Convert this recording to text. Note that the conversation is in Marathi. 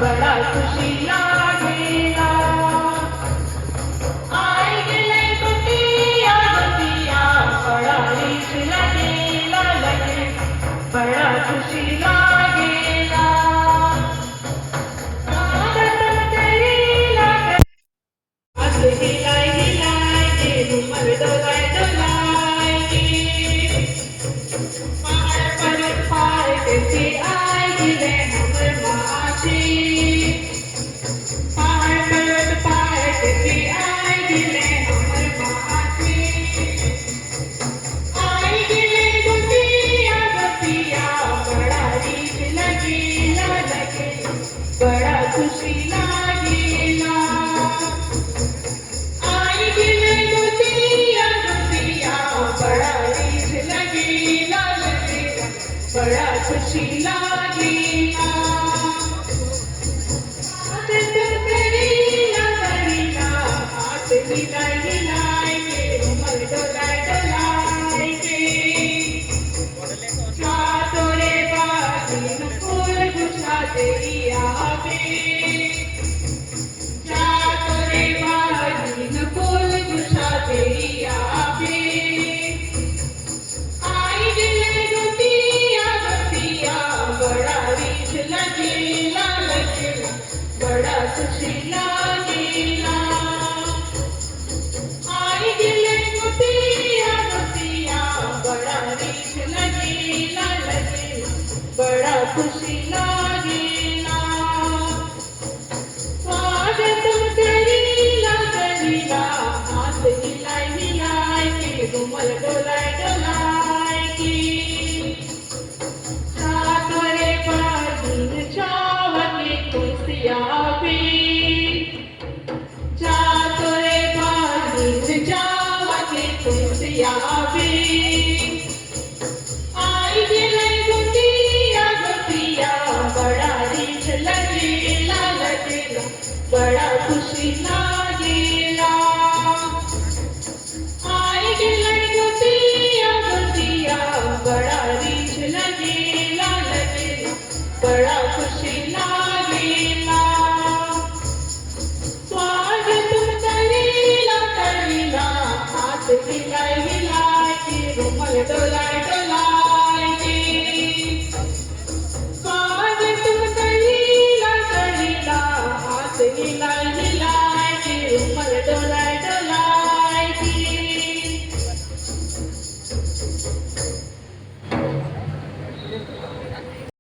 बड़ा खुशी लागेला आई गेले गोतिया गोतिया बड़ा रीत लगेला लगे बड़ा खुशी लागेला आदत करीला हाथ हिलाय हिलाय के घुमर डोलाय डोलाय के पहाड़ पर्वत पार करके आई गिरे हमर माची बड़ा खुशी लागेला आई गिले गोतिया गोतिया बड़ा रीत लगेला लगेला बड़ा खुशी लागेला आदत करीला करीला हाथ हिलाय हिलाय के घुमर डोलाय डोलाय के तोरे बाजीन फूल गुछा तेरी आवे तोरे बाजीन फूल गुछा तेरी आवे आई गिले गोतिया गोतिया बड़ा रीत लगेला लगेला बड़ा खुशी लागेला आई गिले गोतिया गोतिया बड़ा रीत लगेला लगेला बड़ा खुशी लागेला स्वागत करीला करीला हाथ हिलाय हिलाय के घुमल डोलाय डोलाय के तोरे बाजीन चावके खुशिया पे तोरे बाजीन चावके खुशिया पे आई गिले गोतिया गोतिया बड़ा रीत लगेला लगेला बड़ा खुशी लागेला आई गिले गोतिया गोतिया बड़ा रीत लगेला लगेला बड़ा खुशी लागेला स्वागत करीला करीला हाथ हिलाय हिलाय के घुमर डोलाय